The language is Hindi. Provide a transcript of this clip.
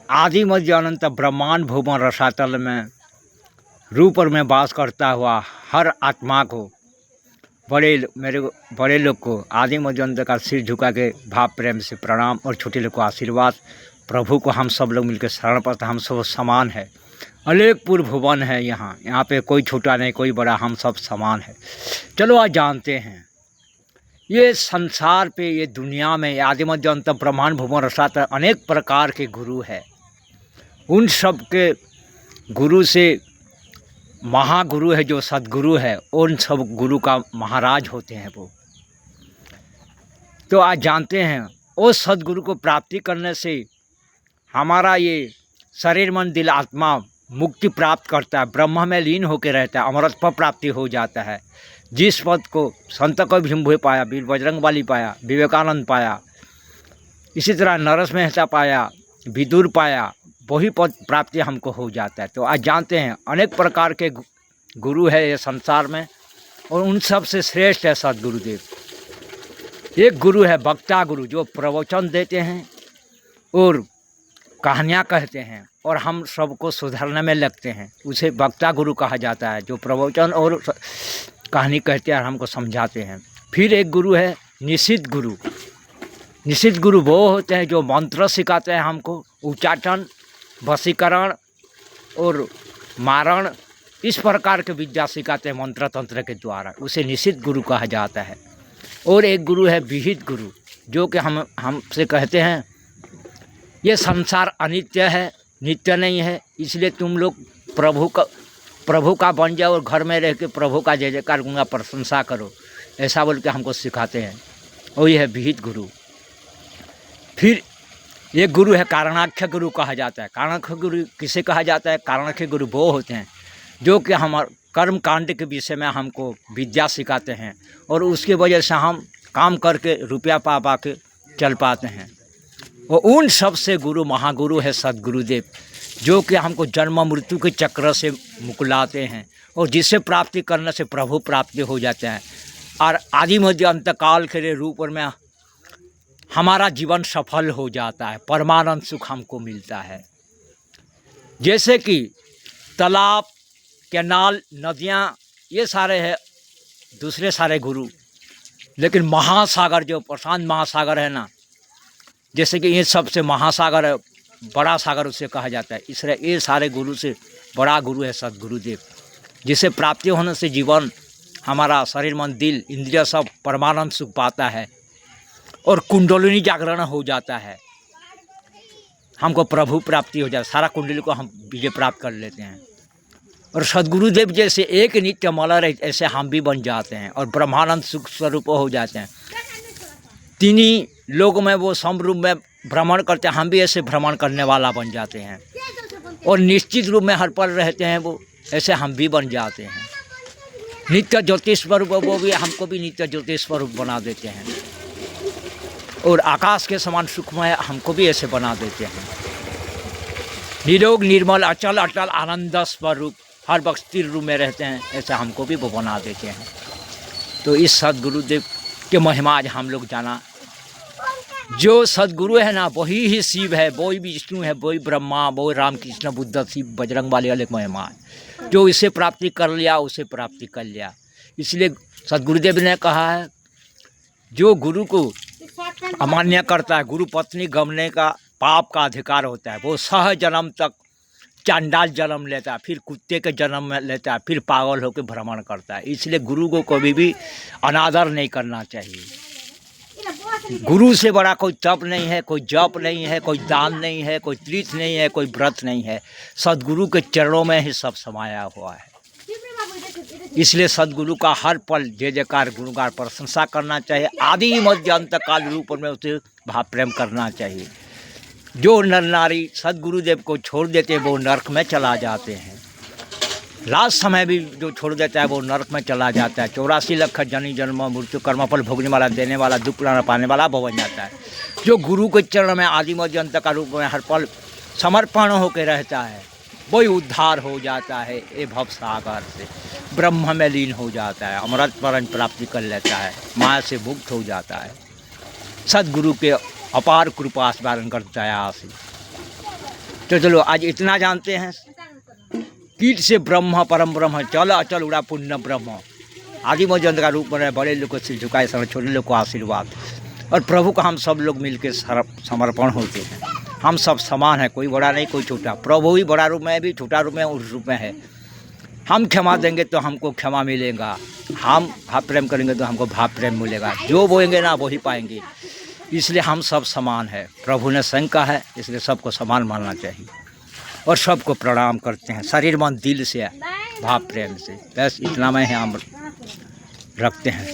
आदि मध्य अनंत ब्रह्मांड भुवन रसातल में रूप और में वास करता हुआ हर आत्मा को मेरे बड़े लोग को आदि मध्य अंत का सिर झुका के भाव प्रेम से प्रणाम और छोटे लोग को आशीर्वाद। प्रभु को हम सब लोग मिलकर शरण पाते, हम सब समान है। अलेखपुर भुवन है यहाँ पे कोई छोटा नहीं कोई बड़ा, हम सब समान है। चलो आज जानते हैं ये संसार पे, ये दुनिया में आदि मध्य अंत ब्रह्मांड भुवन रसातल अनेक प्रकार के गुरु है। उन सब के गुरु से महागुरु है जो सदगुरु है, उन सब गुरु का महाराज होते हैं वो। तो आज जानते हैं उस सदगुरु को प्राप्ति करने से हमारा ये शरीर मन दिल आत्मा मुक्ति प्राप्त करता है, ब्रह्म में लीन होकर रहता है, अमृत पद प्राप्ति हो जाता है। जिस पद को संत कबीर भीम पाया, वीर बजरंगबली पाया, विवेकानंद पाया, इसी तरह नरस मेहता पाया, विदुर पाया, वही पद प्राप्ति हमको हो जाता है। तो आज जानते हैं अनेक प्रकार के गुरु है ये संसार में, और उन सब से श्रेष्ठ है सदगुरुदेव। एक गुरु है वक्ता गुरु जो प्रवचन देते हैं और कहानियाँ कहते हैं और हम सबको सुधारने में लगते हैं, उसे वक्ता गुरु कहा जाता है, जो प्रवचन और कहानी कहते हैं और हमको समझाते हैं। फिर एक गुरु है निषिद्ध गुरु। निषिद्ध गुरु वो होते हैं जो मंत्र सिखाते हैं हमको, उच्चाटन, वशीकरण और मारण, इस प्रकार के विद्या सिखाते हैं मंत्र तंत्र के द्वारा, उसे निषिद्ध गुरु कहा जाता है। और एक गुरु है विहित गुरु जो कि हमसे कहते हैं ये संसार अनित्य है, नित्य नहीं है, इसलिए तुम लोग प्रभु का बन जाओ और घर में रह के प्रभु का जय जयकार गुणा प्रशंसा करो, ऐसा बोल के हमको सिखाते हैं, और ये है विहित गुरु। फिर एक गुरु है कारणाख्य गुरु कहा जाता है। कारणाख्य गुरु किसे कहा जाता है? कारणाख्य गुरु वो होते हैं जो कि हमारे कर्म कांड के विषय में हमको विद्या सिखाते हैं और उसके वजह से हम काम करके रुपया पा के चल पाते हैं। और उन सब से गुरु महागुरु है सदगुरुदेव, जो कि हमको जन्म मृत्यु के चक्र से मुकुलाते हैं और जिसे प्राप्ति करने से प्रभु प्राप्ति हो जाते हैं और आदि मध्य अंत काल के रूप में हमारा जीवन सफल हो जाता है, परमानंद सुख हमको मिलता है। जैसे कि तालाब, कैनाल, नदियाँ, ये सारे हैं दूसरे सारे गुरु, लेकिन महासागर जो प्रशांत महासागर है ना, जैसे कि ये सबसे महासागर है, बड़ा सागर उसे कहा जाता है, इसलिए ये सारे गुरु से बड़ा गुरु है सदगुरुदेव, जिसे प्राप्ति होने से जीवन हमारा शरीर मन दिल इंद्रिय सब परमानंद सुख पाता है और कुंडलिनी जागरण हो जाता है, हमको प्रभु प्राप्ति हो जाता है, सारा कुंडली को हम विजय प्राप्त कर लेते हैं। और सदगुरुदेव जैसे एक नित्य मलर है, ऐसे हम भी बन जाते हैं और ब्रह्मानंद सुख स्वरूप हो जाते हैं। तीनों लोग में वो समरूप में भ्रमण करते हैं, हम भी ऐसे भ्रमण करने वाला बन जाते हैं और निश्चित रूप में हर पल रहते हैं वो, ऐसे हम भी बन जाते हैं। नित्य ज्योति स्वरूप वो भी हमको भी नित्य ज्योति स्वरूप बना देते हैं और आकाश के समान सुखमय हमको भी ऐसे बना देते हैं। निरोग निर्मल अचल अटल आनंद स्वरूप हर वक्त स्थिर रूप में रहते हैं, ऐसे हमको भी वो बना देते हैं। तो इस सदगुरुदेव के महिमा आज हम लोग जाना। जो सदगुरु है ना वही ही शिव है, वही विष्णु है, वही ब्रह्मा, वही रामकृष्ण बुद्ध शिव बजरंग वाले अलग महिमा है। जो इसे प्राप्ति कर लिया उसे प्राप्ति कर लिया। इसलिए सदगुरुदेव ने कहा है जो गुरु को अमान्य करता है, गुरु पत्नी गमने का पाप का अधिकार होता है, वो सह जन्म तक चांडाल जन्म लेता है, फिर कुत्ते के जन्म में लेता है, फिर पागल होकर भ्रमण करता है। इसलिए गुरु को कभी भी अनादर नहीं करना चाहिए। गुरु से बड़ा कोई तप नहीं है, कोई जप नहीं है, कोई दान नहीं है, कोई तीर्थ नहीं है, कोई व्रत नहीं है, सदगुरु के चरणों में ही सब समाया हुआ है। इसलिए सदगुरु का हर पल जय जयकार गुणगान प्रशंसा करना चाहिए, आदि मध्य अंत काल रूप में उसे भाव प्रेम करना चाहिए। जो नर नारी सदगुरुदेव को छोड़ देते हैं वो नरक में चला जाते हैं, लास्ट समय भी जो छोड़ देता है वो नरक में चला जाता है। 84 लाख जन्म जन्म मृत्यु कर्मफल भोगने वाला, देने वाला, दुख पाने वाला वो बन जाता है। जो गुरु के चरण में आदि मध्य अंत का रूप में हर पल समर्पण होकर रहता है वही उद्धार हो जाता है, ये भव सागर से ब्रह्म में लीन हो जाता है, अमृत परम प्राप्ति कर लेता है, माया से मुक्त हो जाता है। सदगुरु के अपार कृपा स्मरण कर दया से तो चलो आज इतना जानते हैं, कीट से ब्रह्म परम ब्रह्म, चल अचल उड़ा पुण्य ब्रह्म, आदि मजंत का रूप में बड़े लोग को सिर झुकाए, छोटे लोग को आशीर्वाद। और प्रभु का हम सब लोग मिलकर समर्पण होते हैं। हम सब समान हैं, कोई बड़ा नहीं कोई छोटा। प्रभु ही बड़ा रूप में है, भी छोटा रूप में उस रूप में है। हम क्षमा देंगे तो हमको क्षमा मिलेगा, हम भाव प्रेम करेंगे तो हमको भाव प्रेम मिलेगा। जो बोएंगे ना वही पाएंगे। इसलिए हम सब समान है। प्रभु ने संग कहा है, इसलिए सबको समान मानना चाहिए और सबको प्रणाम करते हैं शरीर मन दिल से, भाव प्रेम से। बस इतना में हम रखते हैं।